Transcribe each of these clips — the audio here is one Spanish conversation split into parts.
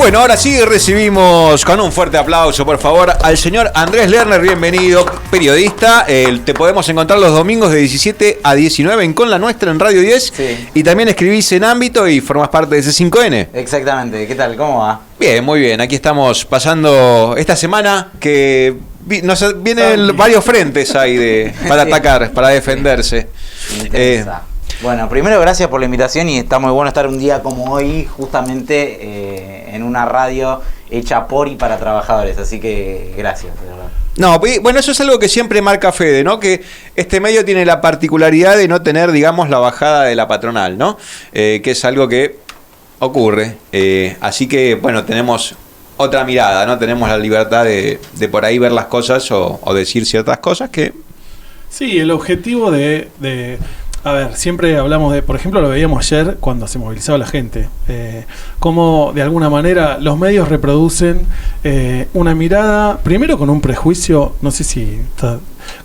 Bueno, ahora sí recibimos con un fuerte aplauso, por favor, al señor Andrés Lerner. Bienvenido, periodista. Te podemos encontrar los domingos de 17 a 19 en Con la Nuestra en Radio 10. Sí. Y también escribís en Ámbito y formás parte de C5N. Exactamente. ¿Qué tal? ¿Cómo va? Bien, muy bien. Aquí estamos pasando esta semana que vienen varios frentes ahí para atacar, para defenderse. Bueno, primero gracias por la invitación y está muy bueno estar un día como hoy justamente en una radio hecha por y para trabajadores, así que gracias, de verdad. No, bueno, eso es algo que siempre marca Fede, ¿no? Que este medio tiene la particularidad de no tener, digamos, la bajada de la patronal, ¿no? Que es algo que ocurre. Así que, bueno, tenemos otra mirada, ¿no? Tenemos la libertad de por ahí ver las cosas o decir ciertas cosas que... Sí, el objetivo a ver, siempre hablamos por ejemplo, lo veíamos ayer cuando se movilizaba la gente, cómo de alguna manera los medios reproducen una mirada, primero con un prejuicio, no sé si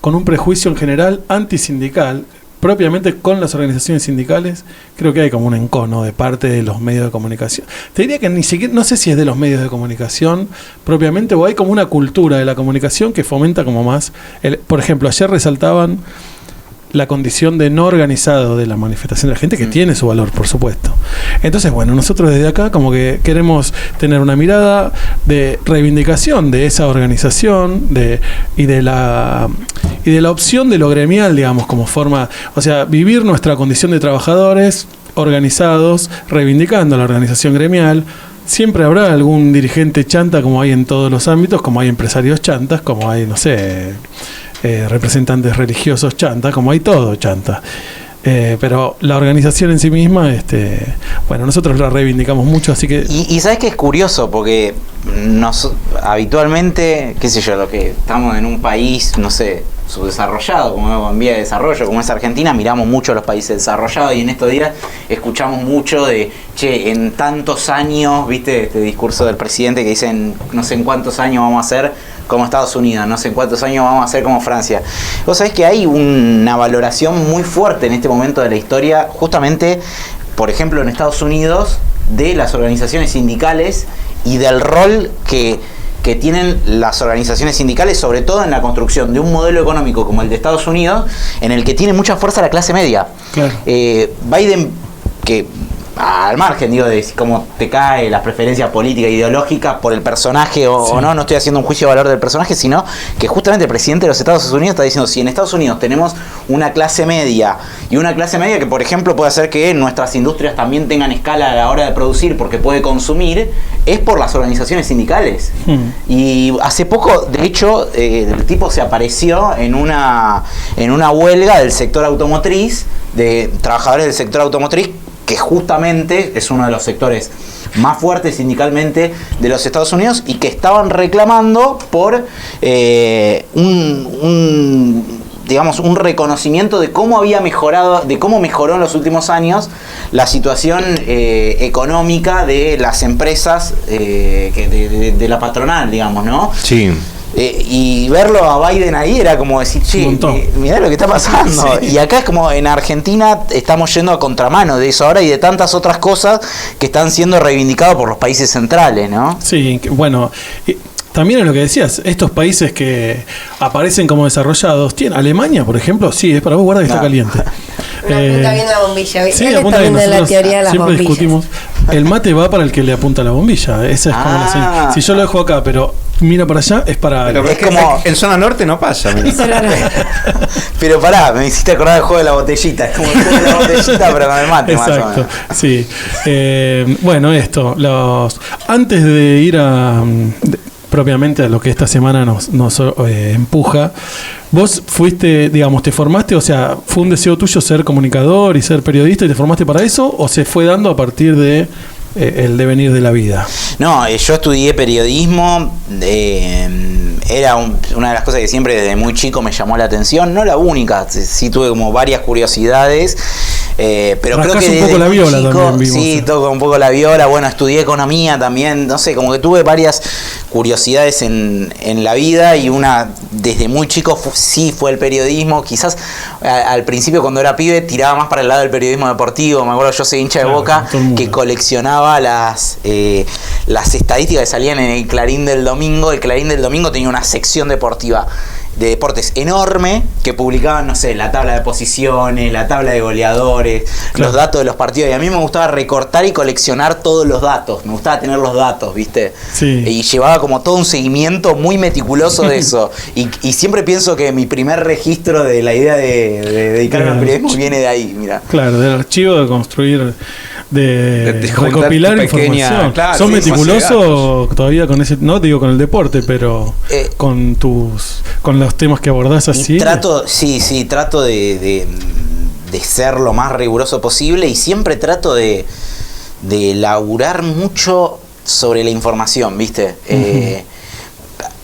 con un prejuicio en general antisindical, propiamente con las organizaciones sindicales. Creo que hay como un encono de parte de los medios de comunicación. Te diría que ni siquiera, no sé si es de los medios de comunicación propiamente, o hay como una cultura de la comunicación que fomenta como más, por ejemplo, ayer resaltaban la condición de no organizado de la manifestación de la gente, que tiene su valor, por supuesto. Entonces, bueno, nosotros desde acá como que queremos tener una mirada de reivindicación de esa organización y de la opción de lo gremial, digamos, como forma, o sea, vivir nuestra condición de trabajadores organizados, reivindicando la organización gremial. Siempre habrá algún dirigente chanta, como hay en todos los ámbitos, como hay empresarios chantas, como hay, no sé, representantes religiosos chanta, como hay todo chanta. Pero la organización en sí misma, bueno, nosotros la reivindicamos mucho, así que... Y sabes que es curioso, porque habitualmente, qué sé yo, lo que estamos en un país, no sé, subdesarrollado, como en vía de desarrollo, como es Argentina, miramos mucho a los países desarrollados y en estos días escuchamos mucho de, en tantos años, viste, este discurso del presidente que dicen, no sé en cuántos años vamos a ser como Estados Unidos, no sé en cuántos años vamos a ser como Francia. Vos sabés que hay una valoración muy fuerte en este momento de la historia, justamente, por ejemplo, en Estados Unidos, de las organizaciones sindicales y del rol que tienen las organizaciones sindicales, sobre todo en la construcción de un modelo económico como el de Estados Unidos, en el que tiene mucha fuerza la clase media. Claro. Biden, que al margen, digo, de cómo te cae las preferencias políticas e ideológicas por el personaje o no estoy haciendo un juicio de valor del personaje, sino que justamente el presidente de los Estados Unidos está diciendo, si en Estados Unidos tenemos una clase media, y una clase media que, por ejemplo, puede hacer que nuestras industrias también tengan escala a la hora de producir porque puede consumir, es por las organizaciones sindicales. Y hace poco, de hecho, el tipo se apareció en una huelga del sector automotriz, de trabajadores del sector automotriz, que justamente es uno de los sectores más fuertes sindicalmente de los Estados Unidos y que estaban reclamando por un reconocimiento de cómo había mejorado, de cómo mejoró en los últimos años la situación económica de las empresas de la patronal, digamos, ¿no? Sí. Y verlo a Biden ahí era como decir, mirá lo que está pasando. Sí. Y acá es como en Argentina estamos yendo a contramano de eso ahora y de tantas otras cosas que están siendo reivindicadas por los países centrales, ¿no? Sí, bueno, también es lo que decías, estos países que aparecen como desarrollados, Alemania, por ejemplo, sí, es para vos, guarda que está caliente. Apunta bien la bombilla. Sí, apunta bien. La teoría de las siempre bombillas. Discutimos. El mate va para el que le apunta la bombilla. Esa es como la señal. Si yo lo dejo acá, pero mira para allá, es para... Pero es como en zona norte no pasa. Pero pará, me hiciste acordar del juego de la botellita. Es como el juego de la botellita, pero con el mate. Exacto, más o menos. Sí. Bueno, antes de ir propiamente a lo que esta semana nos empuja, vos fuiste, digamos, te formaste, o sea, ¿fue un deseo tuyo ser comunicador y ser periodista y te formaste para eso, o se fue dando a partir de el devenir de la vida? No, yo estudié periodismo, era una de las cosas que siempre desde muy chico me llamó la atención, no la única, sí tuve como varias curiosidades, pero creo que un poco la viola chico, también vimos. Sí, toco un poco la viola, bueno, estudié economía también, no sé, como que tuve varias curiosidades en la vida, y una desde muy chico sí fue el periodismo. Quizás al principio, cuando era pibe, tiraba más para el lado del periodismo deportivo. Me acuerdo, yo soy hincha de Boca, que coleccionaba las estadísticas que salían en el Clarín del Domingo. El Clarín del Domingo tenía una sección deportiva de deportes enorme, que publicaban, no sé, la tabla de posiciones, la tabla de goleadores, los datos de los partidos, y a mí me gustaba recortar y coleccionar todos los datos, me gustaba tener los datos, ¿viste? Sí. Y llevaba como todo un seguimiento muy meticuloso de eso, y siempre pienso que mi primer registro de la idea de dedicarme al periodismo viene de ahí, mira. Claro, del archivo, de construir, de juntar recopilar tu pequeña, información. claro, ¿Sos sí, meticuloso todavía con ese, no digo con el deporte, pero con los temas que abordás así? Trato de ser lo más riguroso posible, y siempre trato de laburar mucho sobre la información, ¿viste?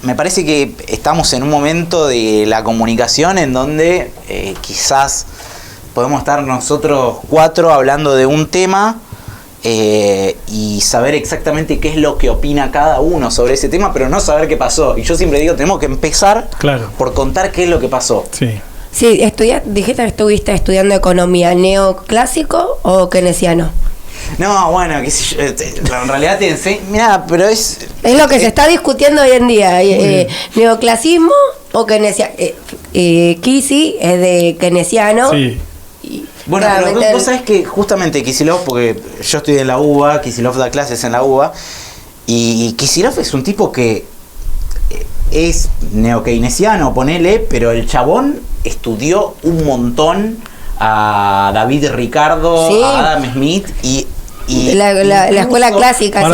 Me parece que estamos en un momento de la comunicación en donde quizás podemos estar nosotros 4 hablando de un tema y saber exactamente qué es lo que opina cada uno sobre ese tema, pero no saber qué pasó. Y yo siempre digo, tenemos que empezar por contar qué es lo que pasó. Sí. Sí, dijiste que estuviste estudiando economía, ¿neoclásico o keynesiano? No, bueno, qué sé yo, en realidad te enseño, mirá, pero es lo que se está discutiendo hoy en día, neoclasismo o keynesiano. Kisi es de keynesiano. Sí. Bueno, pero vos sabés que justamente Kicillof, porque yo estoy en la UBA, Kicillof da clases en la UBA, y Kicillof es un tipo que es neokeynesiano, ponele, pero el chabón estudió un montón a David Ricardo, sí, a Adam Smith, y la escuela clásica.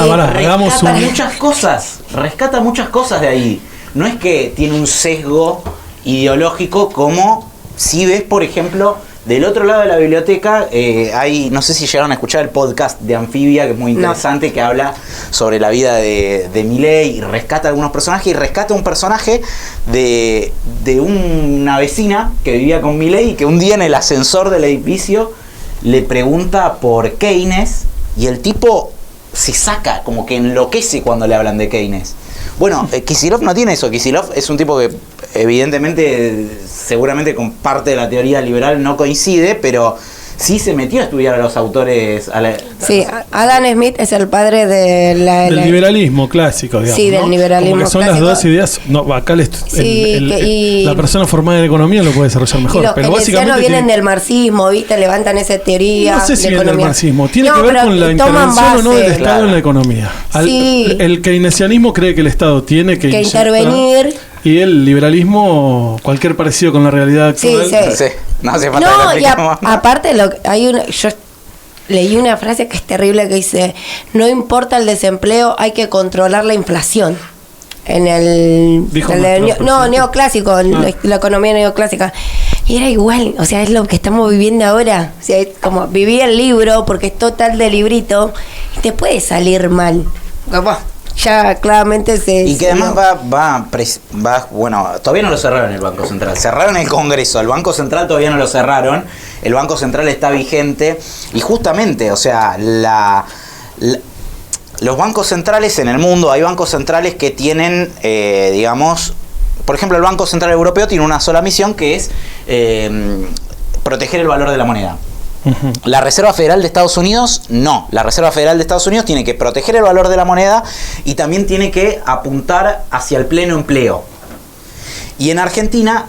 Rescata muchas cosas de ahí. No es que tiene un sesgo ideológico, como si ves, por ejemplo, del otro lado de la biblioteca, hay, no sé si llegaron a escuchar el podcast de Anfibia, que es muy interesante, que habla sobre la vida de Milei, y rescata algunos personajes, y rescata un personaje de una vecina que vivía con Milei, y que un día en el ascensor del edificio le pregunta por Keynes, y el tipo se saca, como que enloquece cuando le hablan de Keynes. Bueno, Kicillof no tiene eso. Kicillof es un tipo que evidentemente, seguramente con parte de la teoría liberal no coincide, pero sí se metió a estudiar a los autores. Sí, Adam Smith es el padre del liberalismo clásico, digamos. Sí, del liberalismo como que son clásico. las dos ideas. No, acá la persona formada en economía lo puede desarrollar mejor. Los pero básicamente vienen del marxismo, ¿viste? Levantan esa teoría. No sé si de viene del economía. marxismo. Tiene que ver con la intervención o no del Estado en la economía. El keynesianismo cree que el Estado tiene que intervenir. Y el liberalismo, cualquier parecido con la realidad actual. Sí. No hace falta y aparte yo leí una frase que es terrible, que dice: no importa el desempleo, hay que controlar la inflación. En el neoclásico, la economía neoclásica. Y era igual, o sea, es lo que estamos viviendo ahora. O sea, es como viví el libro, porque es total de librito, y te puede salir mal. Ya claramente y que además va, bueno, todavía no lo cerraron el Banco Central, cerraron el Congreso, el Banco Central todavía no lo cerraron, el Banco Central está vigente, y justamente, o sea, los bancos centrales en el mundo, hay bancos centrales que tienen, digamos, por ejemplo, el Banco Central Europeo tiene una sola misión, que es proteger el valor de la moneda. La Reserva Federal de Estados Unidos no. La Reserva Federal de Estados Unidos tiene que proteger el valor de la moneda, y también tiene que apuntar hacia el pleno empleo. Y en Argentina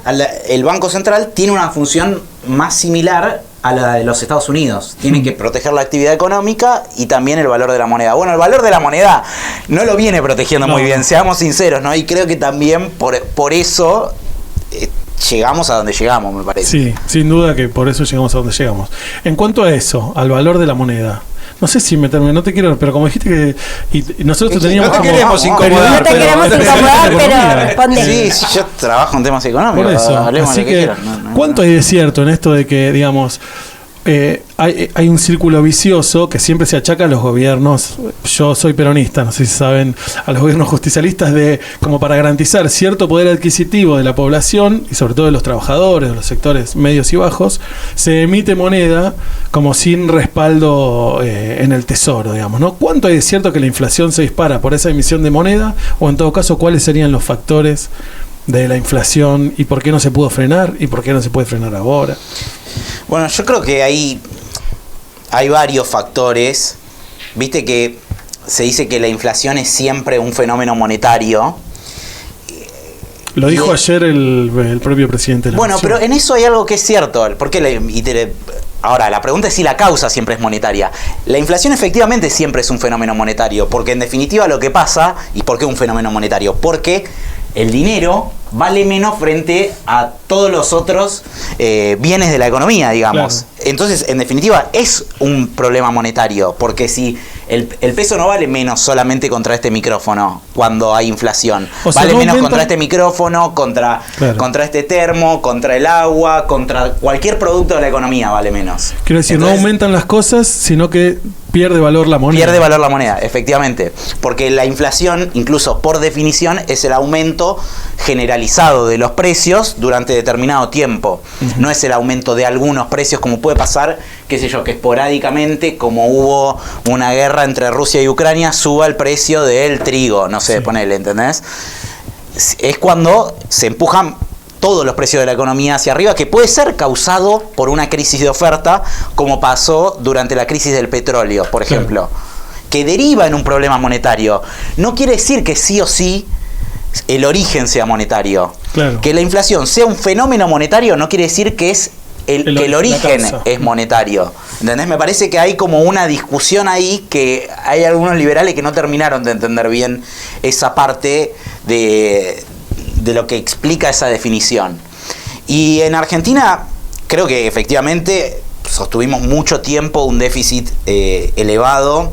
el Banco Central tiene una función más similar a la de los Estados Unidos. Tiene que proteger la actividad económica y también el valor de la moneda. Bueno, el valor de la moneda no lo viene protegiendo muy bien, seamos sinceros, ¿no? Y creo que también por eso llegamos a donde llegamos, me parece. Sí, sin duda que por eso llegamos a donde llegamos. En cuanto a eso, al valor de la moneda, no sé si meterme, no te quiero, pero como dijiste que y nosotros te teníamos no te queremos incomodar, no te queremos incomodar, pero responde. Sí, yo trabajo en temas económicos. Por eso, así que, ¿cuánto hay de cierto en esto de que, digamos, hay un círculo vicioso que siempre se achaca a los gobiernos. Yo soy peronista, no sé si saben, a los gobiernos justicialistas, de como para garantizar cierto poder adquisitivo de la población y sobre todo de los trabajadores, de los sectores medios y bajos, se emite moneda como sin respaldo en el tesoro, digamos, ¿no? ¿Cuánto es cierto que la inflación se dispara por esa emisión de moneda? O en todo caso, ¿cuáles serían los factores de la inflación y por qué no se pudo frenar y por qué no se puede frenar ahora? Bueno, yo creo que hay varios factores. Viste que se dice que la inflación es siempre un fenómeno monetario. Lo dijo ayer el propio presidente de la Bueno, Nación. pero en eso hay algo que es cierto. Ahora, la pregunta es si la causa siempre es monetaria. La inflación efectivamente siempre es un fenómeno monetario, porque en definitiva lo que pasa, ¿y por qué un fenómeno monetario? Porque el dinero vale menos frente a todos los otros bienes de la economía, digamos. Claro. Entonces, en definitiva, es un problema monetario, porque si el peso no vale menos solamente contra este micrófono cuando hay inflación, O sea, vale no menos aumenta... contra este micrófono, contra este termo, contra el agua, contra cualquier producto de la economía vale menos. Quiero decir, Entonces, no aumentan las cosas, sino que pierde valor la moneda. pierde valor la moneda, efectivamente. Porque la inflación, incluso por definición, es el aumento generalizado de los precios durante determinado tiempo. No es el aumento de algunos precios como puede pasar, qué sé yo, que esporádicamente, como hubo una guerra entre Rusia y Ucrania, suba el precio del trigo, no sé, ponele, ¿entendés? Es cuando se empujan todos los precios de la economía hacia arriba, que puede ser causado por una crisis de oferta, como pasó durante la crisis del petróleo, por ejemplo, que deriva en un problema monetario. No quiere decir que sí o sí el origen sea monetario. Claro. Que la inflación sea un fenómeno monetario no quiere decir que es que el origen es monetario. ¿Entendés? Me parece que hay como una discusión ahí, que hay algunos liberales que no terminaron de entender bien esa parte de lo que explica esa definición. Y en Argentina creo que efectivamente sostuvimos mucho tiempo un déficit elevado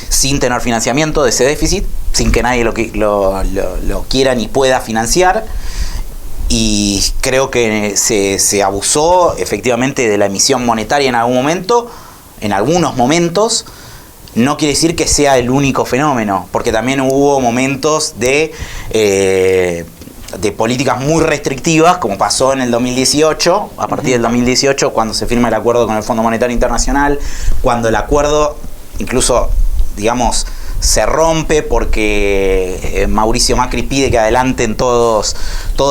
sin tener financiamiento de ese déficit, sin que nadie lo quiera ni pueda financiar. Y creo que se abusó efectivamente de la emisión monetaria en algún momento, en algunos momentos. No quiere decir que sea el único fenómeno, porque también hubo momentos de políticas muy restrictivas, como pasó en el 2018, a partir del 2018, cuando se firma el acuerdo con el Fondo Monetario Internacional, cuando el acuerdo incluso, digamos, se rompe porque Mauricio Macri pide que adelanten todos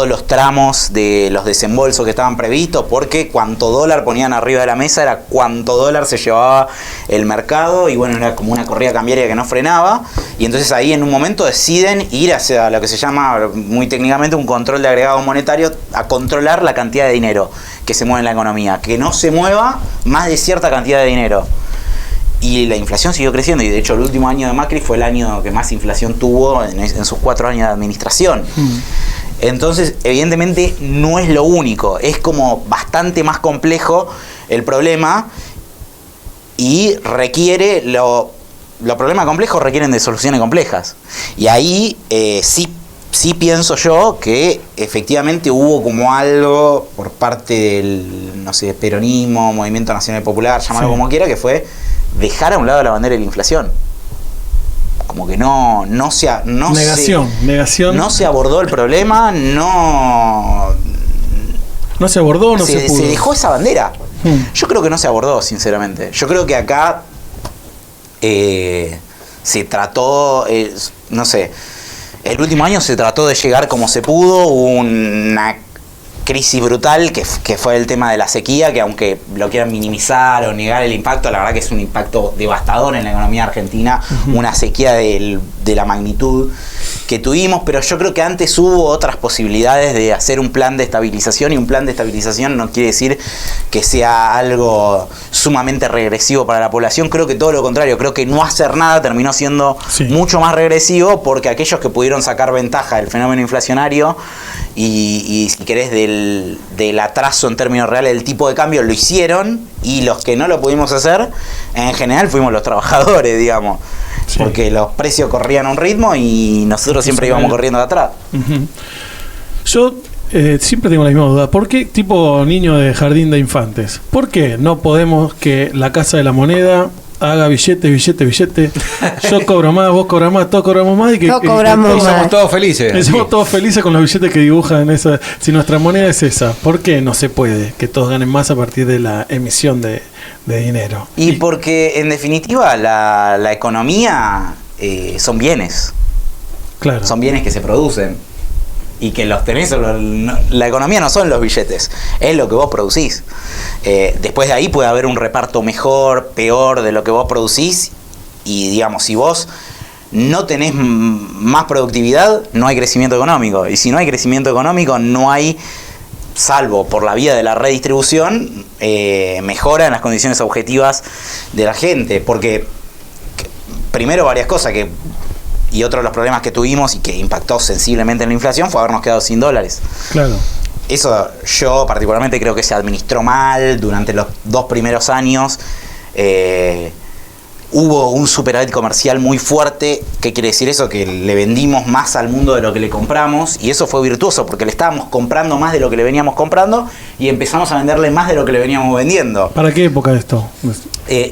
los tramos de los desembolsos que estaban previstos, porque cuanto dólar ponían arriba de la mesa era cuanto dólar se llevaba el mercado, y bueno, era como una corrida cambiaria que no frenaba. Y entonces ahí en un momento deciden ir hacia lo que se llama muy técnicamente un control de agregado monetario, a controlar la cantidad de dinero que se mueve en la economía, que no se mueva más de cierta cantidad de dinero. Y la inflación siguió creciendo, y de hecho el último año de Macri fue el año que más inflación tuvo en sus 4 años de administración. Entonces, evidentemente no es lo único, es como bastante más complejo el problema, y requiere los problemas complejos requieren de soluciones complejas. Y ahí sí pienso yo que efectivamente hubo como algo por parte del, no sé, peronismo, Movimiento Nacional Popular, llamarlo como quiera, que fue dejar a un lado la bandera de la inflación. Como que no se abordó el problema, no se abordó, no se pudo. Se dejó esa bandera. Yo creo que no se abordó, sinceramente. Yo creo que acá se trató, no sé, el último año se trató de llegar como se pudo. Hubo una crisis brutal que fue el tema de la sequía, que aunque lo quieran minimizar o negar el impacto, la verdad que es un impacto devastador en la economía argentina, una sequía de la magnitud que tuvimos. Pero yo creo que antes hubo otras posibilidades de hacer un plan de estabilización, y un plan de estabilización no quiere decir que sea algo sumamente regresivo para la población. Creo que todo lo contrario, creo que no hacer nada terminó siendo mucho más regresivo, porque aquellos que pudieron sacar ventaja del fenómeno inflacionario y si querés del atraso en términos reales del tipo de cambio, lo hicieron, y los que no lo pudimos hacer en general fuimos los trabajadores, digamos, porque los precios corrían a un ritmo y nosotros siempre íbamos corriendo de atrás. Yo siempre tengo la misma duda. ¿Por qué, tipo niño de jardín de infantes, por qué no podemos que la Casa de la Moneda haga billete? Yo cobro más, vos cobras más, todos cobramos más y que cobramos y somos todos felices. y somos todos felices con los billetes que dibujan esa. Si nuestra moneda es esa, ¿por qué no se puede que todos ganen más a partir de la emisión de dinero? Y porque en definitiva la economía son bienes. Claro. Son bienes que se producen y que los tenés. La economía no son los billetes, es lo que vos producís. Después de ahí puede haber un reparto mejor, peor de lo que vos producís, y digamos, si vos no tenés más productividad, no hay crecimiento económico, y si no hay crecimiento económico, no hay, salvo por la vía de la redistribución, mejora en las condiciones objetivas de la gente. Porque primero, varias cosas y otro de los problemas que tuvimos y que impactó sensiblemente en la inflación fue habernos quedado sin dólares. Claro. Eso yo particularmente creo que se administró mal durante los 2 primeros años. Hubo un superávit comercial muy fuerte. ¿Qué quiere decir eso? Que le vendimos más al mundo de lo que le compramos, y eso fue virtuoso porque le estábamos comprando más de lo que le veníamos comprando y empezamos a venderle más de lo que le veníamos vendiendo. ¿Para qué época de esto?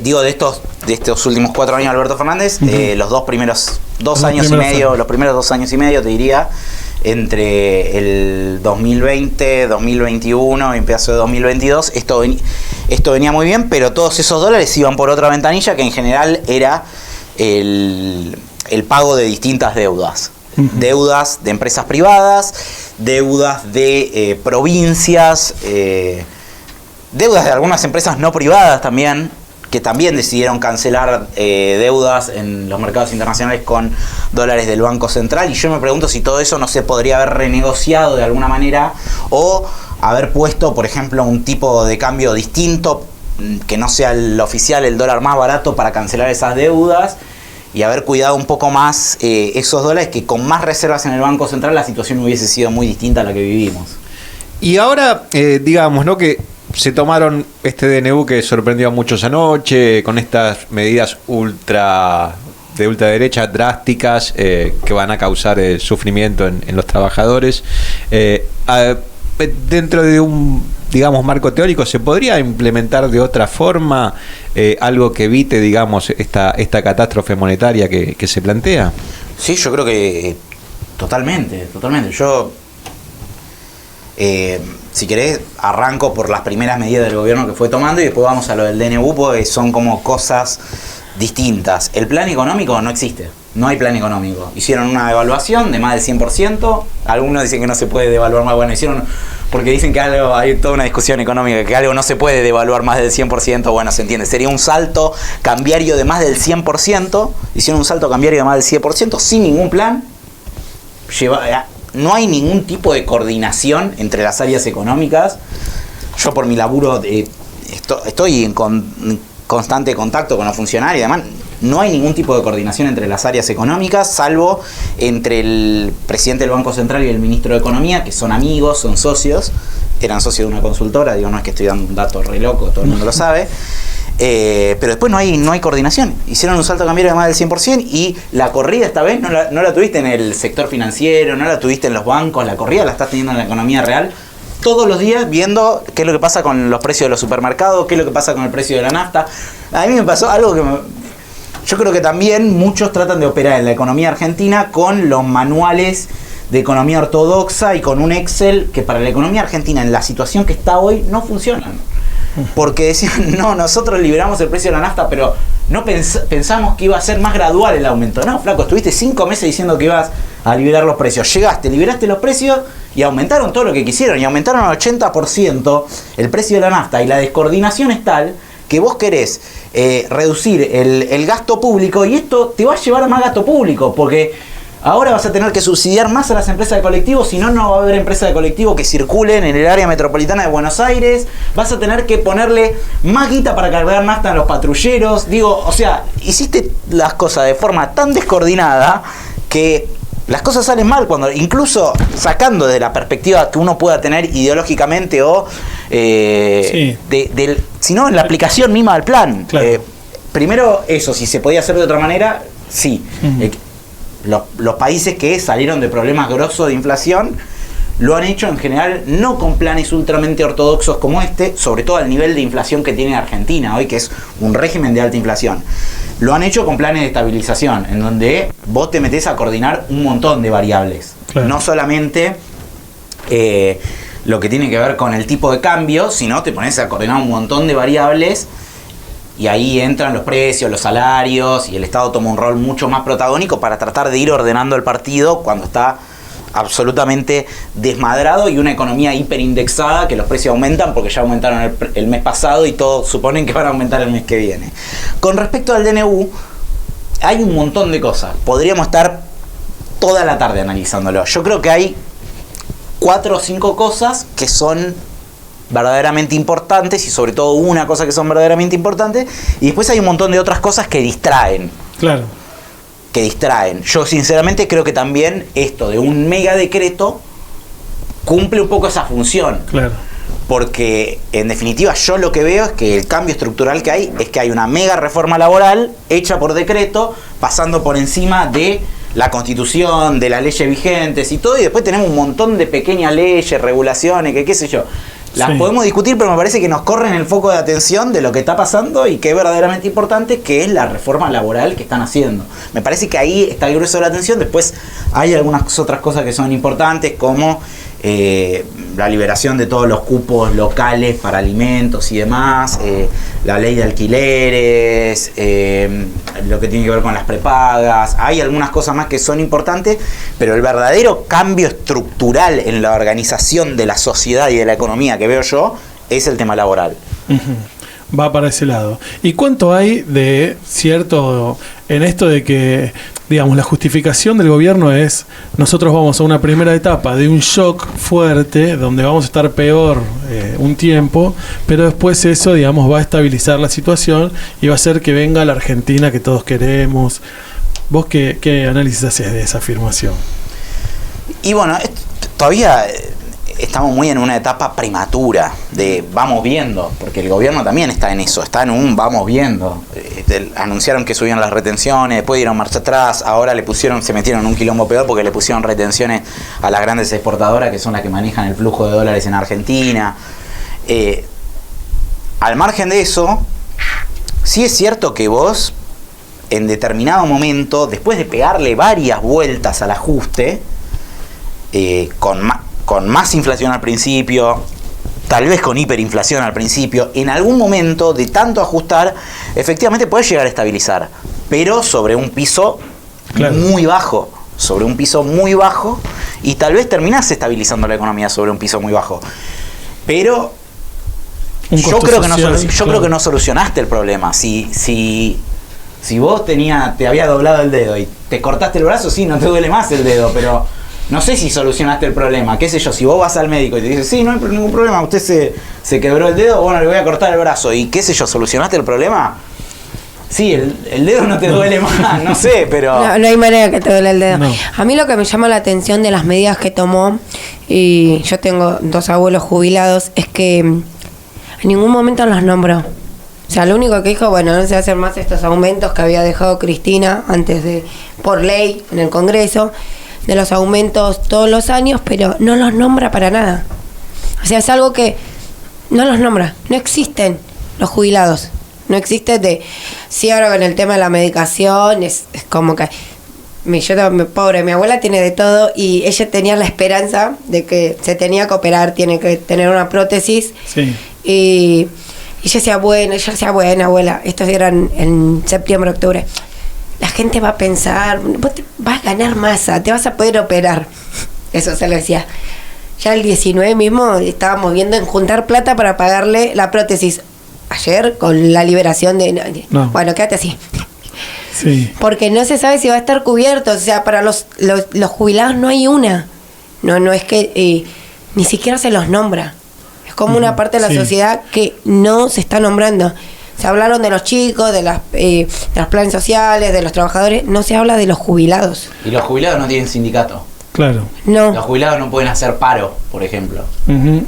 Digo, de estos últimos 4 años de Alberto Fernández, los dos primeros 2 años y medio, los primeros 2 años y medio, te diría, entre el 2020, 2021 y un pedazo de 2022, esto venía muy bien, pero todos esos dólares iban por otra ventanilla que en general era el pago de distintas deudas. Deudas de empresas privadas, deudas de provincias, deudas de algunas empresas no privadas también, que también decidieron cancelar deudas en los mercados internacionales con dólares del Banco Central. Y yo me pregunto si todo eso no se podría haber renegociado de alguna manera, o haber puesto, por ejemplo, un tipo de cambio distinto, que no sea el oficial, el dólar más barato, para cancelar esas deudas, y haber cuidado un poco más esos dólares, que con más reservas en el Banco Central la situación hubiese sido muy distinta a la que vivimos. Y ahora, digamos, ¿no?, que se tomaron este DNU que sorprendió a muchos anoche, con estas medidas de ultraderecha drásticas que van a causar sufrimiento en los trabajadores. Dentro de un, digamos, marco teórico, ¿se podría implementar de otra forma algo que evite, digamos, esta catástrofe monetaria que se plantea? Sí, yo creo que totalmente. Yo, si querés, arranco por las primeras medidas del gobierno que fue tomando y después vamos a lo del DNU, porque son como cosas distintas. El plan económico no existe, no hay plan económico. Hicieron una devaluación de más del 100%, algunos dicen que no se puede devaluar más, bueno, hicieron, porque dicen que algo, hay toda una discusión económica, que algo no se puede devaluar más del 100%, bueno, se entiende, sería un salto cambiario de más del 100%, hicieron un salto cambiario de más del 100% sin ningún plan. No hay ningún tipo de coordinación entre las áreas económicas. Yo, por mi laburo, estoy en constante contacto con los funcionarios y además no hay ningún tipo de coordinación entre las áreas económicas, salvo entre el presidente del Banco Central y el ministro de Economía, que son amigos, son socios, eran socios de una consultora, digo, no es que estoy dando un dato re loco, todo el mundo lo sabe. Pero después no hay coordinación. Hicieron un salto cambiario de más del 100%, y la corrida esta vez no la tuviste en el sector financiero, no la tuviste en los bancos, la corrida la estás teniendo en la economía real, todos los días viendo qué es lo que pasa con los precios de los supermercados, qué es lo que pasa con el precio de la nafta. A mí me pasó algo que yo creo que también muchos tratan de operar en la economía argentina con los manuales de economía ortodoxa y con un Excel que para la economía argentina, en la situación que está hoy, no funcionan. Porque decían, no, nosotros liberamos el precio de la nafta, pero no pensamos que iba a ser más gradual el aumento. No, flaco, estuviste 5 meses diciendo que ibas a liberar los precios. Llegaste, liberaste los precios y aumentaron todo lo que quisieron. Y aumentaron al 80% el precio de la nafta. Y la descoordinación es tal que vos querés reducir el gasto público, y esto te va a llevar a más gasto público, porque ahora vas a tener que subsidiar más a las empresas de colectivos, si no, no va a haber empresas de colectivo que circulen en el área metropolitana de Buenos Aires. Vas a tener que ponerle más guita para cargar nafta a los patrulleros. Digo, o sea, hiciste las cosas de forma tan descoordinada que las cosas salen mal, cuando incluso sacando de la perspectiva que uno pueda tener ideológicamente o sino en la aplicación misma del plan. Claro. Primero, eso, si se podía hacer de otra manera, sí. Los países que salieron de problemas grosos de inflación lo han hecho en general no con planes ultramente ortodoxos como este, sobre todo al nivel de inflación que tiene Argentina hoy, que es un régimen de alta inflación. Lo han hecho con planes de estabilización, en donde vos te metés a coordinar un montón de variables. Claro. No solamente lo que tiene que ver con el tipo de cambio, sino te pones a coordinar un montón de variables y ahí entran los precios, los salarios, y el Estado toma un rol mucho más protagónico para tratar de ir ordenando el partido cuando está absolutamente desmadrado y una economía hiperindexada, que los precios aumentan porque ya aumentaron el mes pasado y todos suponen que van a aumentar el mes que viene. Con respecto al DNU, hay un montón de cosas. Podríamos estar toda la tarde analizándolo. Yo creo que hay 4 o 5 cosas que son verdaderamente importantes, y sobre todo una cosa que son verdaderamente importantes, y después hay un montón de otras cosas que distraen. Claro. Que distraen. Yo sinceramente creo que también esto de un mega decreto cumple un poco esa función. Claro. Porque en definitiva yo lo que veo es que el cambio estructural que hay es que hay una mega reforma laboral hecha por decreto, pasando por encima de la Constitución, de las leyes vigentes y todo, y después tenemos un montón de pequeñas leyes, regulaciones, que qué sé yo. Las podemos discutir, pero me parece que nos corren el foco de atención de lo que está pasando y que es verdaderamente importante, que es la reforma laboral que están haciendo. Me parece que ahí está el grueso de la atención. Después hay algunas otras cosas que son importantes, como la liberación de todos los cupos locales para alimentos y demás, la ley de alquileres, lo que tiene que ver con las prepagas. Hay algunas cosas más que son importantes, pero el verdadero cambio estructural en la organización de la sociedad y de la economía que veo yo es el tema laboral. Va para ese lado. ¿Y cuánto hay de cierto en esto de que, digamos, la justificación del gobierno es: nosotros vamos a una primera etapa de un shock fuerte, donde vamos a estar peor un tiempo, pero después eso, digamos, va a estabilizar la situación y va a hacer que venga la Argentina que todos queremos? ¿Vos qué análisis haces de esa afirmación? Y bueno, todavía estamos muy en una etapa prematura de vamos viendo, porque el gobierno también está en eso, está en un vamos viendo. Anunciaron que subían las retenciones, después dieron marcha atrás, ahora se metieron en un quilombo peor porque le pusieron retenciones a las grandes exportadoras, que son las que manejan el flujo de dólares en Argentina. Al margen de eso, sí es cierto que vos, en determinado momento, después de pegarle varias vueltas al ajuste, con más inflación al principio, tal vez con hiperinflación al principio, en algún momento de tanto ajustar, efectivamente puedes llegar a estabilizar, pero sobre un piso muy bajo, y tal vez terminás estabilizando la economía sobre un piso muy bajo. Pero yo creo que no solucionaste el problema. Si vos te había doblado el dedo y te cortaste el brazo, sí, no te duele más el dedo, pero no sé si solucionaste el problema. Qué sé yo, si vos vas al médico y te dice, sí, no hay ningún problema, usted se quebró el dedo, bueno, le voy a cortar el brazo, y qué sé yo, ¿solucionaste el problema? Sí, el dedo no te duele más, no sé, pero... No hay manera que te duele el dedo. No. A mí lo que me llama la atención de las medidas que tomó, y yo tengo 2 abuelos jubilados, es que en ningún momento los nombró. O sea, lo único que dijo, bueno, no se hacen más estos aumentos que había dejado Cristina antes por ley en el Congreso, de los aumentos todos los años, pero no los nombra para nada. O sea, es algo que no los nombra. No existen los jubilados. No existe sí, ahora con el tema de la medicación, es como que pobre, mi abuela tiene de todo, y ella tenía la esperanza de que se tenía que operar, tiene que tener una prótesis. Sí. Y ella decía, bueno, abuela, estos eran en septiembre, octubre. La gente va a pensar, vos vas a ganar masa, te vas a poder operar. Eso se lo decía. Ya el 19 mismo estábamos viendo en juntar plata para pagarle la prótesis. Ayer, con la liberación de... No. Bueno, quédate así. Sí. Porque no se sabe si va a estar cubierto. O sea, para los jubilados no hay una. No es que ni siquiera se los nombra. Es como una parte de la sociedad que no se está nombrando. Se hablaron de los chicos, de los planes sociales, de los trabajadores. No se habla de los jubilados. Y los jubilados no tienen sindicato. Claro. No. Los jubilados no pueden hacer paro, por ejemplo. Uh-huh.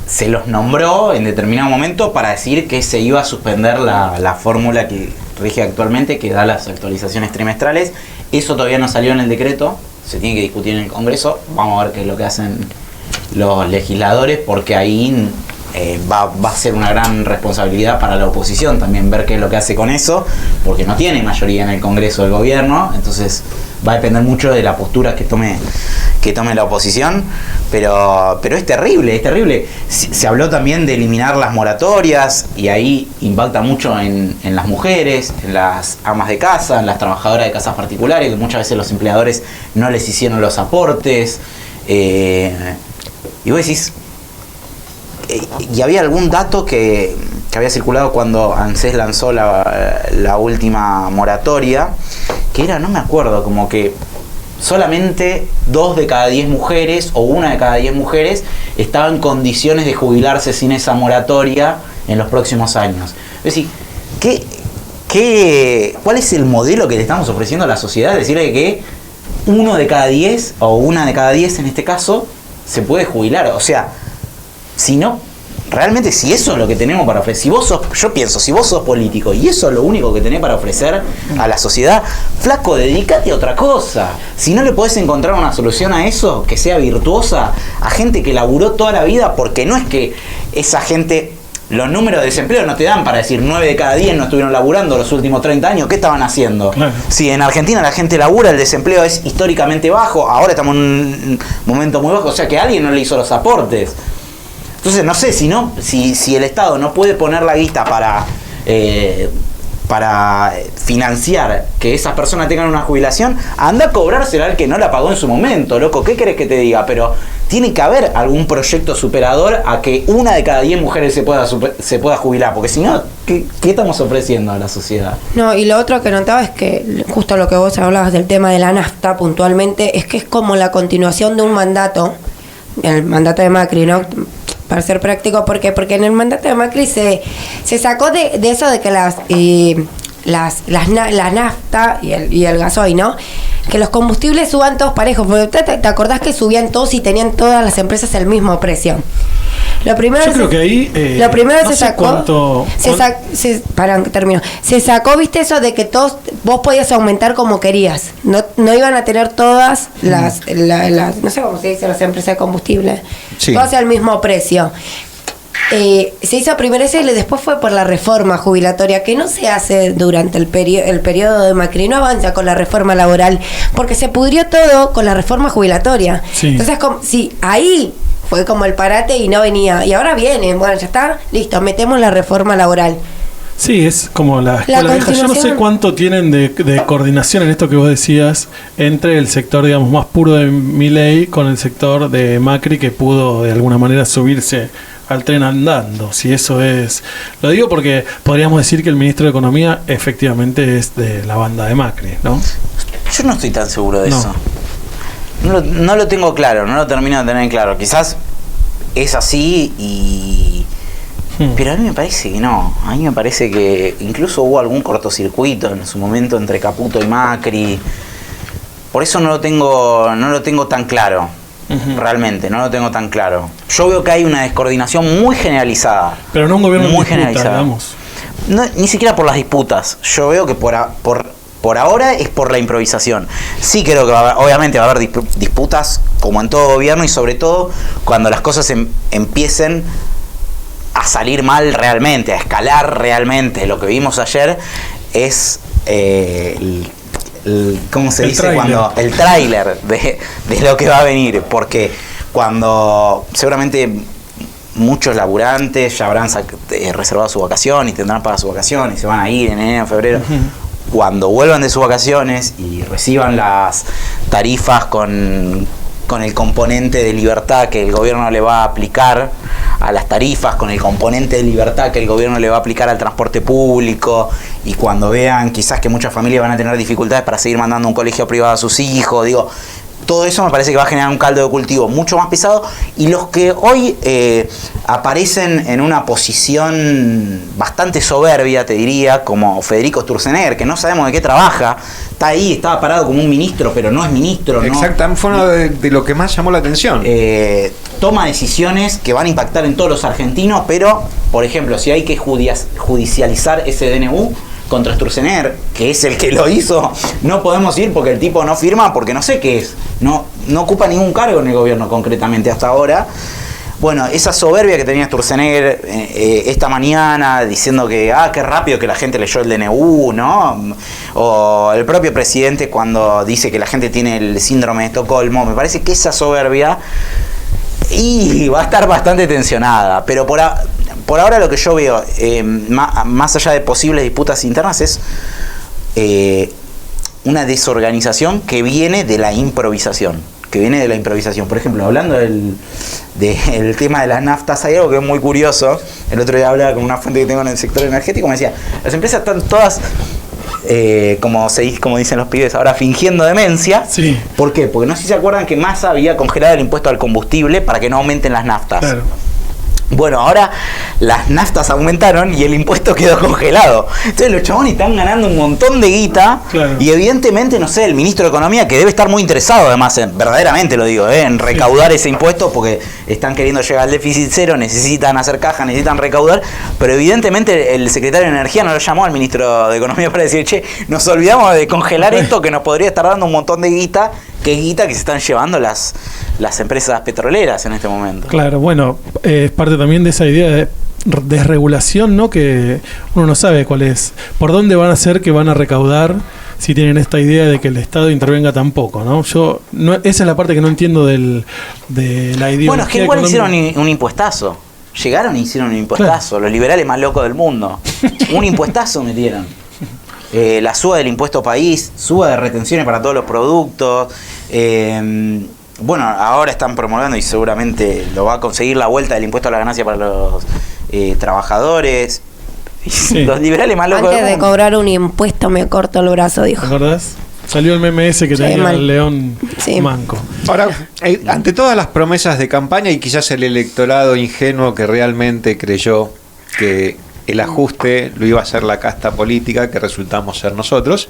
Se los nombró en determinado momento para decir que se iba a suspender la fórmula que rige actualmente, que da las actualizaciones trimestrales. Eso todavía no salió en el decreto. se tiene que discutir en el Congreso. Vamos a ver qué es lo que hacen los legisladores, porque ahí va a ser una gran responsabilidad para la oposición también ver qué es lo que hace con eso, porque no tiene mayoría en el Congreso del gobierno, entonces va a depender mucho de la postura que tome la oposición, pero es terrible, es terrible. Se habló también de eliminar las moratorias, y ahí impacta mucho en las mujeres, en las amas de casa, en las trabajadoras de casas particulares, que muchas veces los empleadores no les hicieron los aportes, y vos decís, y había algún dato que había circulado cuando ANSES lanzó la última moratoria, que era, no me acuerdo, como que solamente 2 de cada 10 mujeres o 1 de cada 10 mujeres estaban en condiciones de jubilarse sin esa moratoria en los próximos años. Es decir, ¿cuál es el modelo que le estamos ofreciendo a la sociedad? Decirle que 1 de cada 10 o 1 de cada 10 en este caso se puede jubilar. O sea, si no, realmente si eso es lo que tenemos para ofrecer, si vos sos político y eso es lo único que tenés para ofrecer a la sociedad, flaco, dedícate a otra cosa. Si no le podés encontrar una solución a eso, que sea virtuosa, a gente que laburó toda la vida, porque no es que esa gente, los números de desempleo no te dan para decir 9 de cada 10 no estuvieron laburando los últimos 30 años, ¿qué estaban haciendo? Claro. Si en Argentina la gente labura, el desempleo es históricamente bajo, ahora estamos en un momento muy bajo, o sea que alguien no le hizo los aportes. Entonces no sé, si el Estado no puede poner la guita para financiar que esas personas tengan una jubilación, anda a cobrársela al que no la pagó en su momento, loco. ¿Qué querés que te diga? Pero tiene que haber algún proyecto superador a que 1 de cada 10 mujeres se pueda jubilar, porque si no, ¿qué estamos ofreciendo a la sociedad? No, y lo otro que notaba es que justo lo que vos hablabas del tema de la nafta puntualmente, es que es como la continuación de un mandato, el mandato de Macri, ¿no? Para ser práctico, porque en el mandato de Macri se sacó de eso de que la nafta y el gasoil, ¿no? Que los combustibles suban todos parejos, porque te acordás que subían todos y tenían todas las empresas el mismo precio. Lo primero Yo creo que ahí lo primero no se sacó se sacó, viste, eso de que vos podías aumentar como querías, no iban a tener todas las no sé cómo se dice, las empresas de combustible, sí, todas al mismo precio. Se hizo primero eso y después fue por la reforma jubilatoria, que no se hace durante el periodo de Macri, no avanza con la reforma laboral, porque se pudrió todo con la reforma jubilatoria. Sí. Entonces, ahí fue como el parate y no venía. Y ahora viene, bueno, ya está, listo, metemos la reforma laboral. Sí, es como la escuela vieja. Yo no sé cuánto tienen de coordinación en esto que vos decías entre el sector, digamos, más puro de Milei con el sector de Macri, que pudo de alguna manera subirse al tren andando. Si eso es... Lo digo porque podríamos decir que el ministro de Economía efectivamente es de la banda de Macri, ¿no? Yo no estoy tan seguro de eso. No lo tengo claro, no lo termino de tener claro. Quizás es así pero a mí me parece que no. A mí me parece que incluso hubo algún cortocircuito en su momento entre Caputo y Macri. Por eso no lo tengo tan claro. Realmente, no lo tengo tan claro. Yo veo que hay una descoordinación muy generalizada. Pero no un gobierno muy generalizado, digamos. No, ni siquiera por las disputas. Yo veo que por ahora es por la improvisación. Sí creo que obviamente va a haber disputas como en todo gobierno, y sobre todo cuando las cosas empiecen a salir mal realmente, a escalar realmente. Lo que vimos ayer es ¿cómo se dice? Cuando el tráiler de lo que va a venir, porque cuando seguramente muchos laburantes ya habrán reservado su vacación y tendrán para su vacación y se van a ir en enero, febrero. Cuando vuelvan de sus vacaciones y reciban las tarifas con el componente de libertad que el gobierno le va a aplicar a las tarifas, con el componente de libertad que el gobierno le va a aplicar al transporte público, y cuando vean quizás que muchas familias van a tener dificultades para seguir mandando a un colegio privado a sus hijos, todo eso me parece que va a generar un caldo de cultivo mucho más pesado, y los que hoy aparecen en una posición bastante soberbia, te diría, como Federico Sturzenegger, que no sabemos de qué trabaja, está ahí, estaba parado como un ministro, pero no es ministro. Exactamente, fue uno de lo que más llamó la atención. Toma decisiones que van a impactar en todos los argentinos, pero, por ejemplo, si hay que judicializar ese DNU, contra Sturzenegger, que es el que lo hizo, no podemos ir porque el tipo no firma, porque no sé qué es. No ocupa ningún cargo en el gobierno concretamente hasta ahora. Bueno, esa soberbia que tenía Sturzenegger esta mañana diciendo que, qué rápido que la gente leyó el DNU, ¿no? O el propio presidente cuando dice que la gente tiene el síndrome de Estocolmo. Me parece que esa soberbia va a estar bastante tensionada. Pero por ahora lo que yo veo, más allá de posibles disputas internas, es una desorganización que viene de la improvisación. Por ejemplo, hablando del tema de las naftas, hay algo que es muy curioso. El otro día hablaba con una fuente que tengo en el sector energético, me decía, las empresas están todas, como dicen los pibes ahora, fingiendo demencia. Sí. ¿Por qué? Porque no sé si se acuerdan que Massa había congelado el impuesto al combustible para que no aumenten las naftas. Claro. Bueno, ahora las naftas aumentaron y el impuesto quedó congelado. Entonces los chabones están ganando un montón de guita. Claro. Y evidentemente, no sé, el ministro de Economía, que debe estar muy interesado además, verdaderamente lo digo, en recaudar ese impuesto porque están queriendo llegar al déficit cero, necesitan hacer caja, necesitan recaudar, pero evidentemente el secretario de Energía no lo llamó al ministro de Economía para decir, che, nos olvidamos de congelar esto que nos podría estar dando un montón de guita. ¿Qué guita que se están llevando las empresas petroleras en este momento? Claro, bueno, es parte también de esa idea de desregulación, ¿no? Que uno no sabe cuál es, por dónde van a ser que van a recaudar si tienen esta idea de que el Estado intervenga tan poco, ¿no? Esa es la parte que no entiendo de la ideología. Bueno, es que igual hicieron un impuestazo. Llegaron y hicieron un impuestazo. Claro. Los liberales más locos del mundo. Un impuestazo metieron. La suba del impuesto país, suba de retenciones para todos los productos. Bueno, ahora están promulgando y seguramente lo va a conseguir la vuelta del impuesto a la ganancia para los trabajadores. Sí. Los liberales más locos. Antes de cobrar un impuesto me corto el brazo, dijo. ¿Te acordás? Salió el meme ese que tenía el león manco. Ahora, ante todas las promesas de campaña y quizás el electorado ingenuo que realmente creyó que el ajuste lo iba a hacer la casta política, que resultamos ser nosotros,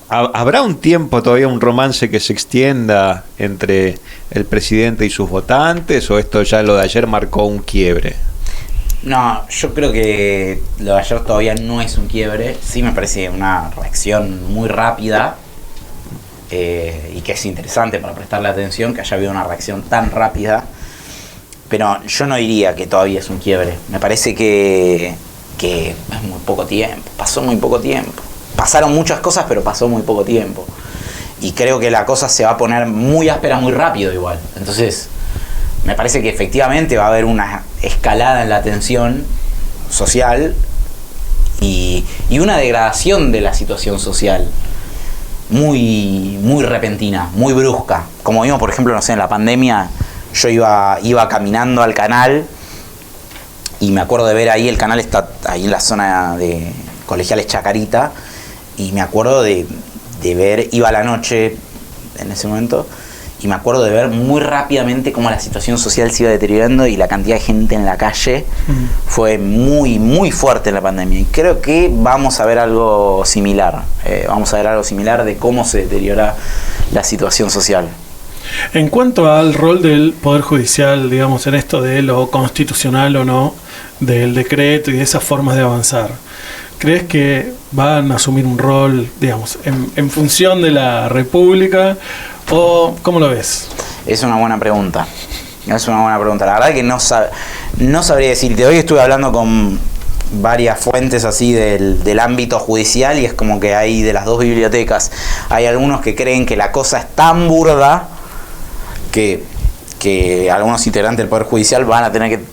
¿habrá un tiempo todavía, un romance que se extienda entre el presidente y sus votantes, o esto ya lo de ayer marcó un quiebre? No, yo creo que lo de ayer todavía no es un quiebre. Sí me parece una reacción muy rápida y que es interesante para prestarle atención que haya habido una reacción tan rápida. Pero yo no diría que todavía es un quiebre. Me parece que es muy poco tiempo. Pasó muy poco tiempo. Pasaron muchas cosas, pero pasó muy poco tiempo. Y creo que la cosa se va a poner muy áspera muy rápido igual. Entonces, me parece que efectivamente va a haber una escalada en la tensión social y una degradación de la situación social muy, muy repentina, muy brusca. Como vimos, por ejemplo, no sé, en la pandemia, yo iba caminando al canal y me acuerdo de ver ahí, el canal está ahí en la zona de Colegiales Chacarita, y me acuerdo de ver, iba a la noche en ese momento, y me acuerdo de ver muy rápidamente cómo la situación social se iba deteriorando y la cantidad de gente en la calle fue muy, muy fuerte en la pandemia. Y creo que vamos a ver algo similar. Vamos a ver algo similar de cómo se deteriora la situación social. En cuanto al rol del Poder Judicial, digamos, en esto de lo constitucional o no, del decreto y de esas formas de avanzar, ¿crees que van a asumir un rol, digamos, en función de la República? ¿O cómo lo ves? Es una buena pregunta. La verdad que no sabría decirte. Hoy estuve hablando con varias fuentes así del ámbito judicial y es como que hay de las dos bibliotecas. Hay algunos que creen que la cosa es tan burda que algunos integrantes del Poder Judicial van a tener que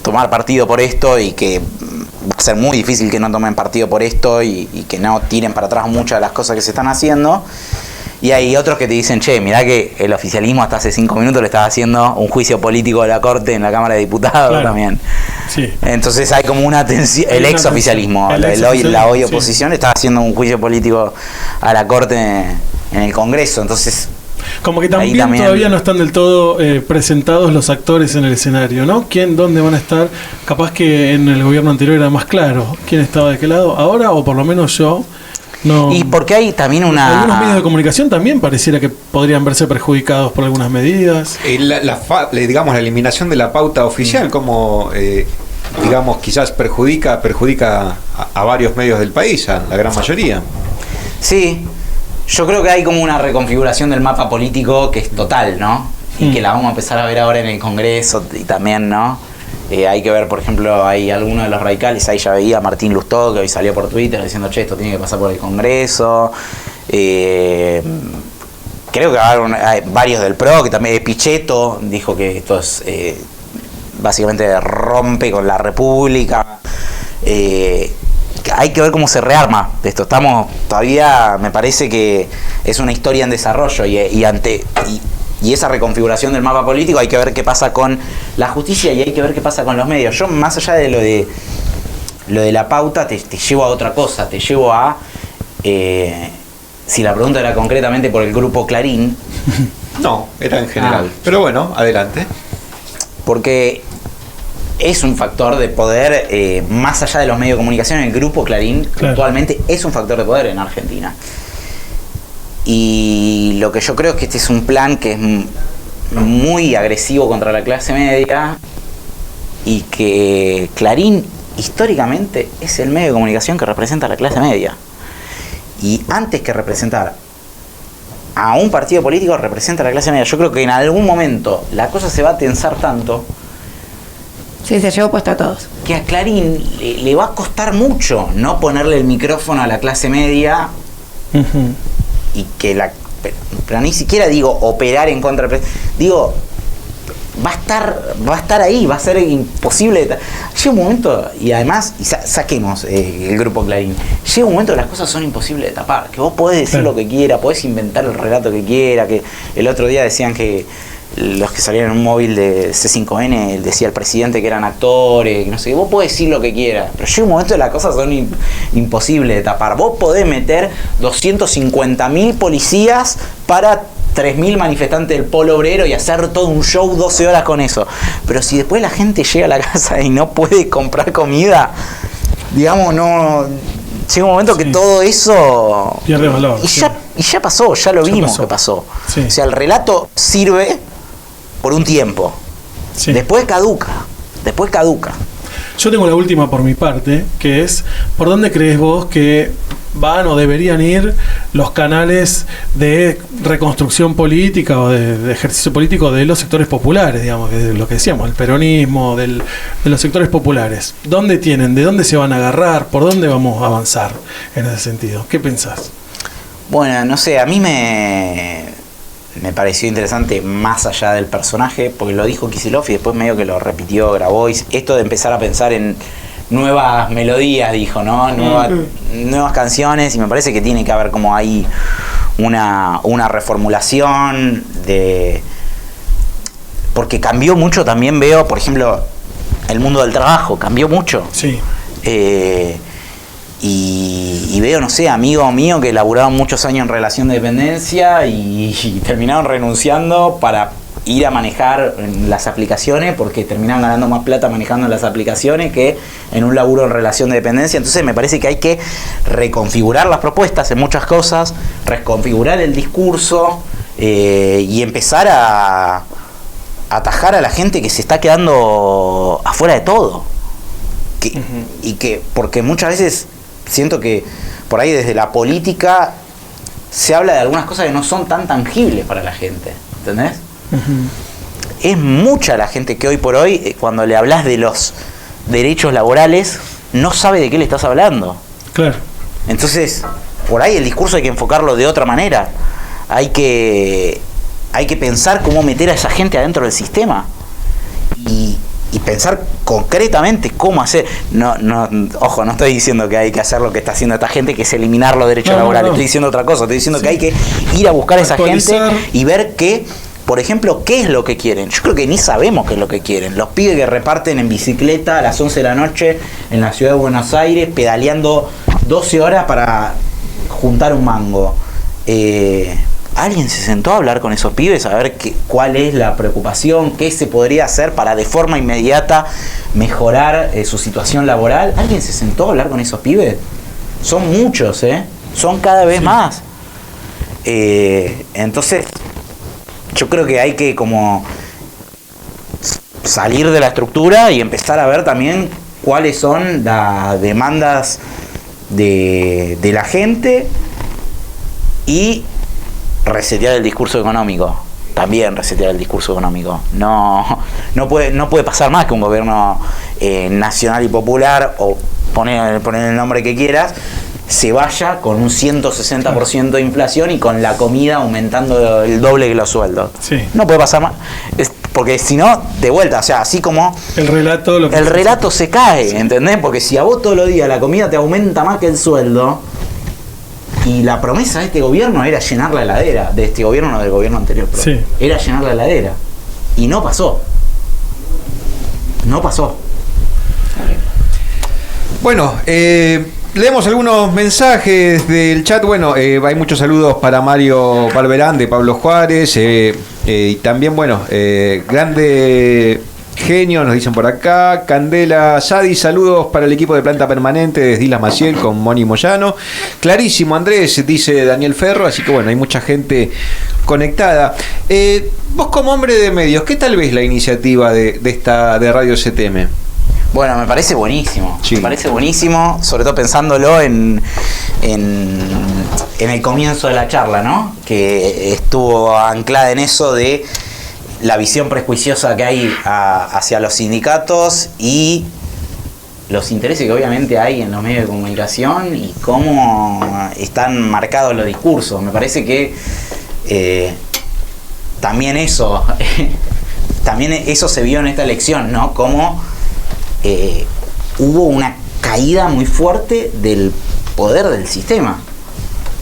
tomar partido por esto y que va a ser muy difícil que no tomen partido por esto y que no tiren para atrás muchas de las cosas que se están haciendo. Y hay otros que te dicen, che, mirá que el oficialismo hasta hace 5 minutos le estaba haciendo un juicio político a la Corte en la Cámara de Diputados. Claro. También. Sí. Entonces hay como una tensión, el ex oficialismo, la hoy oposición, estaba haciendo un juicio político a la Corte en el Congreso. Entonces, como que también todavía no están del todo presentados los actores en el escenario, ¿no? ¿Dónde van a estar? Capaz que en el gobierno anterior era más claro quién estaba de qué lado. Ahora, o por lo menos yo, no. Y porque hay también algunos medios de comunicación también pareciera que podrían verse perjudicados por algunas medidas. Digamos, la eliminación de la pauta oficial, como digamos, quizás perjudica a varios medios del país, a la gran mayoría. Sí, yo creo que hay como una reconfiguración del mapa político que es total, ¿no? Y que la vamos a empezar a ver ahora en el Congreso y también, ¿no? Hay que ver, por ejemplo, hay algunos de los radicales, ahí ya veía a Martín Lustó, que hoy salió por Twitter diciendo, che, esto tiene que pasar por el Congreso. Creo que hay varios del PRO, que también Pichetto dijo que esto es básicamente rompe con la República. Hay que ver cómo se rearma esto. Estamos todavía, me parece que es una historia en desarrollo y esa reconfiguración del mapa político hay que ver qué pasa con la justicia y hay que ver qué pasa con los medios. Yo, más allá de lo de la pauta, te llevo a otra cosa, te llevo a si la pregunta era concretamente por el grupo Clarín. No, era en general. Pero bueno, adelante. Porque es un factor de poder, más allá de los medios de comunicación, el grupo Clarín actualmente es un factor de poder en Argentina. Y lo que yo creo es que este es un plan que es muy agresivo contra la clase media y que Clarín históricamente es el medio de comunicación que representa a la clase media. Y antes que representar a un partido político, representa a la clase media. Yo creo que en algún momento la cosa se va a tensar tanto. Sí, se llevó puesto a todos. Que a Clarín le va a costar mucho no ponerle el micrófono a la clase media. Y que pero ni siquiera digo operar en contra del digo, va a estar ahí, va a ser imposible. Llega un momento, y además, saquemos el grupo Clarín, llega un momento que las cosas son imposibles de tapar, que vos podés decir lo que quiera, podés inventar el relato que quiera, que el otro día decían que los que salían en un móvil de C5N decía el presidente que eran actores, que no sé, vos podés decir lo que quieras, pero llega un momento que las cosas son imposibles de tapar. Vos podés meter 250.000 policías para 3.000 manifestantes del Polo Obrero y hacer todo un show 12 horas con eso, pero si después la gente llega a la casa y no puede comprar comida, digamos, no... Llega un momento que todo eso pierde valor. Y ya pasó, ya lo vimos que pasó. Sí. O sea, el relato sirve por un tiempo. Sí. Después caduca. Yo tengo la última por mi parte, que es, ¿por dónde crees vos que van o deberían ir los canales de reconstrucción política o de ejercicio político de los sectores populares, digamos, de lo que decíamos, el peronismo, de los sectores populares? ¿Dónde tienen? ¿De dónde se van a agarrar? ¿Por dónde vamos a avanzar en ese sentido? ¿Qué pensás? Bueno, no sé, a mí me pareció interesante más allá del personaje, porque lo dijo Kicillof y después medio que lo repitió Grabois, esto de empezar a pensar en nuevas melodías, dijo, ¿no? Nuevas canciones, y me parece que tiene que haber como ahí una reformulación porque cambió mucho, también veo, por ejemplo, el mundo del trabajo, cambió mucho. Sí. Y veo, no sé, amigos míos que laburaban muchos años en relación de dependencia y terminaron renunciando para ir a manejar en las aplicaciones, porque terminaron ganando más plata manejando en las aplicaciones que en un laburo en relación de dependencia. Entonces me parece que hay que reconfigurar las propuestas en muchas cosas, reconfigurar el discurso y empezar a atajar a la gente que se está quedando afuera de todo. Y que, porque muchas veces siento que por ahí desde la política se habla de algunas cosas que no son tan tangibles para la gente, ¿entendés? Es mucha la gente que hoy por hoy, cuando le hablas de los derechos laborales, no sabe de qué le estás hablando. Claro. Entonces, por ahí el discurso hay que enfocarlo de otra manera. Hay que pensar cómo meter a esa gente adentro del sistema y pensar concretamente cómo hacer. Ojo, no estoy diciendo que hay que hacer lo que está haciendo esta gente, que es eliminar los derechos laborales. Estoy diciendo otra cosa. Estoy diciendo que hay que ir a buscar a esa gente y ver que, por ejemplo, qué es lo que quieren. Yo creo que ni sabemos qué es lo que quieren. Los pibes que reparten en bicicleta a las 11 de la noche en la ciudad de Buenos Aires, pedaleando 12 horas para juntar un mango. ¿Alguien se sentó a hablar con esos pibes a ver cuál es la preocupación, qué se podría hacer para de forma inmediata mejorar su situación laboral? ¿Alguien se sentó a hablar con esos pibes? Son muchos, son cada vez más. Entonces, yo creo que hay que como salir de la estructura y empezar a ver también cuáles son las demandas de la gente y resetear el discurso económico. También resetear el discurso económico. No puede pasar más que un gobierno nacional y popular, o poner el nombre que quieras, se vaya con un 160% de inflación y con la comida aumentando el doble que los sueldos. Sí. No puede pasar más. Porque si no, de vuelta, o sea, así como el relato se cae, ¿entendés? Porque si a vos todos los días la comida te aumenta más que el sueldo, y la promesa de este gobierno era llenar la heladera, de este gobierno, no del gobierno anterior, pero sí, era llenar la heladera. Y no pasó. No pasó. Bueno, leemos algunos mensajes del chat. Bueno, hay muchos saludos para Mario Palverán de Pablo Juárez. Y también, bueno, grande genio, nos dicen por acá. Candela Sadi, saludos para el equipo de Planta Permanente de Islas Maciel con Moni Moyano. Clarísimo, Andrés, dice Daniel Ferro. Así que bueno, hay mucha gente conectada. Vos como hombre de medios, ¿qué tal ves la iniciativa de Radio CTM? Bueno, me parece buenísimo. Sí. Me parece buenísimo, sobre todo pensándolo en el comienzo de la charla, ¿no? Que estuvo anclada en eso de la visión prejuiciosa que hay hacia los sindicatos y los intereses que obviamente hay en los medios de comunicación y cómo están marcados los discursos. Me parece que también eso se vio en esta elección, ¿no? Como hubo una caída muy fuerte del poder del sistema.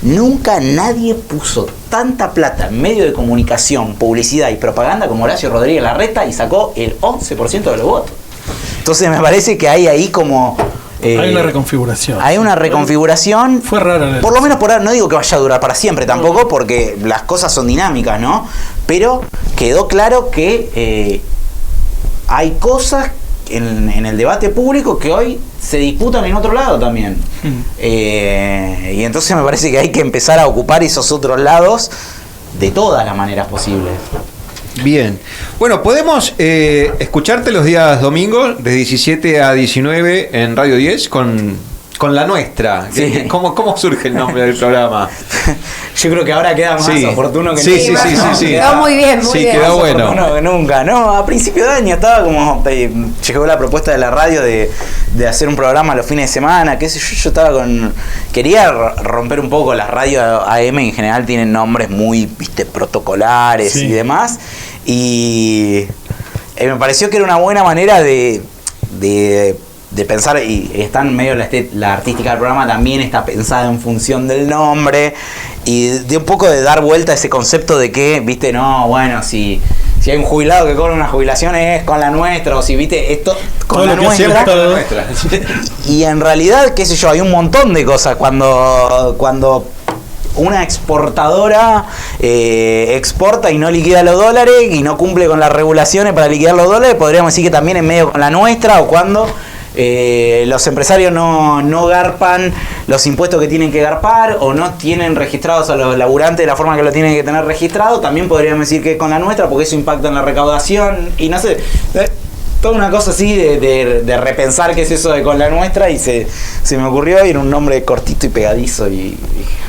Nunca nadie puso tanta plata en medio de comunicación, publicidad y propaganda como Horacio Rodríguez Larreta y sacó el 11% de los votos. Entonces me parece que hay ahí como... hay una reconfiguración. Hay una reconfiguración. Fue rara. Por lo menos por ahora, no digo que vaya a durar para siempre tampoco, porque las cosas son dinámicas, ¿no? Pero quedó claro que hay cosas en el debate público que hoy se disputan en otro lado también. Y entonces me parece que hay que empezar a ocupar esos otros lados de todas las maneras posibles. Bien. Bueno, podemos escucharte los días domingos de 17 a 19 en Radio 10 con La Nuestra. Sí. ¿Cómo surge el nombre del programa? Yo creo que ahora queda más oportuno que nunca. Sí. Quedó muy bien, muy bien. Quedó bueno. Más oportuno que nunca. No, a principio de año estaba como... llegó la propuesta de la radio de hacer un programa los fines de semana, qué sé yo. Yo estaba quería romper un poco. Las radios AM en general tienen nombres muy, protocolares y demás. Y me pareció que era una buena manera de pensar, y está en medio la artística del programa también está pensada en función del nombre y de un poco de dar vuelta a ese concepto de que, si hay un jubilado que cobra una jubilación es con La Nuestra, o si esto con todo La Nuestra. Y en realidad, qué sé yo, hay un montón de cosas cuando una exportadora exporta y no liquida los dólares y no cumple con las regulaciones para liquidar los dólares, podríamos decir que también en medio con La Nuestra, o cuando los empresarios no garpan los impuestos que tienen que garpar o no tienen registrados a los laburantes de la forma que lo tienen que tener registrado, también podríamos decir que es con La Nuestra porque eso impacta en la recaudación y no sé, toda una cosa así de repensar qué es eso de con La Nuestra, y se me ocurrió ir un nombre cortito y pegadizo y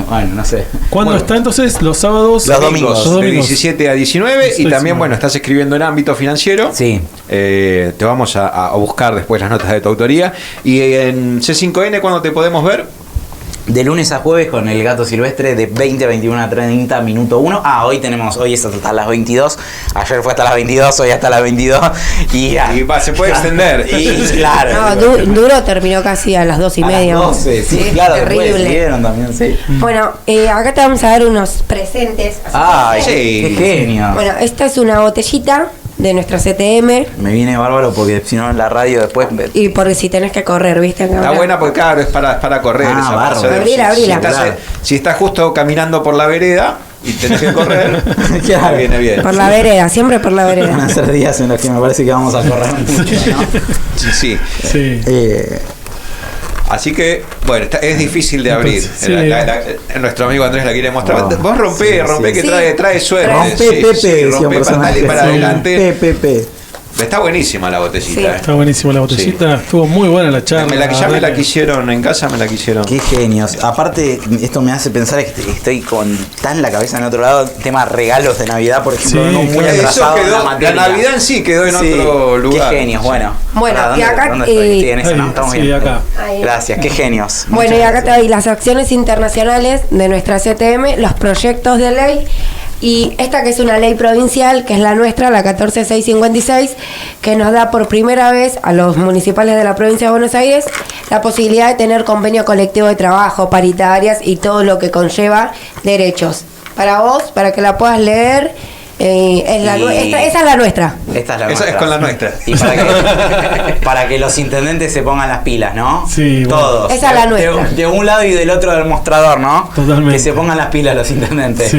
bueno, no sé. ¿Cuándo está entonces? Los sábados. Los domingos. De 17 a 19 y también, estás escribiendo en ámbito financiero. Sí. Te vamos a buscar después las notas de tu autoría. Y en C5N, ¿cuándo te podemos ver? De lunes a jueves con El Gato Silvestre de 20 a 21 a 30, minuto 1. Hoy es hasta las 22. Ayer fue hasta las 22, hoy hasta las 22. Y se puede extender. Y claro. No, Duro terminó casi a las 2:30. A las 12, sí, claro. Terrible. También, sí. Bueno, acá te vamos a dar unos presentes. Ay, qué genio. Bueno, esta es una botellita de nuestra CTM. Me viene bárbaro porque si no en la radio después... Y porque si tenés que correr, ¿viste? Está buena porque claro, es para correr. Abrila. Si estás justo caminando por la vereda y tenés que correr, claro, viene bien. Por la vereda, siempre por la vereda. Van a ser días en los que me parece que vamos a correr mucho, ¿no? Sí. Así que, es difícil de abrir. Nuestro amigo Andrés la quiere mostrar. Vos rompé que trae suerte. Rompe Pepe, rompe para adelante. Pepe. Está buenísima la botellita. Sí. Está buenísima la botellita. Sí. Estuvo muy buena la charla. Ya me la quisieron, en casa me la quisieron. Qué genios. Aparte, esto me hace pensar que estoy con tan la cabeza en otro lado, tema regalos de Navidad, por ejemplo, Sí, no muy claro. atrasado Eso en la quedó, materia. la Navidad en sí quedó en otro lugar. Qué genios, bueno. Bueno, Pará, y acá, ¿dónde estoy? Estoy en esa, ¿no? ahí, Estamos sí, bien. acá. Ahí. Gracias, qué genios. Bueno, Muchas y acá gracias. te doy las acciones internacionales de nuestra CTM, los proyectos de ley y esta que es una ley provincial, que es la nuestra, la 14656, que nos da por primera vez a los municipales de la provincia de Buenos Aires la posibilidad de tener convenio colectivo de trabajo, paritarias y todo lo que conlleva derechos. Para vos, para que la puedas leer, esa es la nuestra. Esta es la Esa nuestra. es con la nuestra. Y para que los intendentes se pongan las pilas, ¿no? Sí, bueno. Todos. Esa es la nuestra. De un lado y del otro del mostrador, ¿no? Totalmente. Que se pongan las pilas los intendentes. Sí.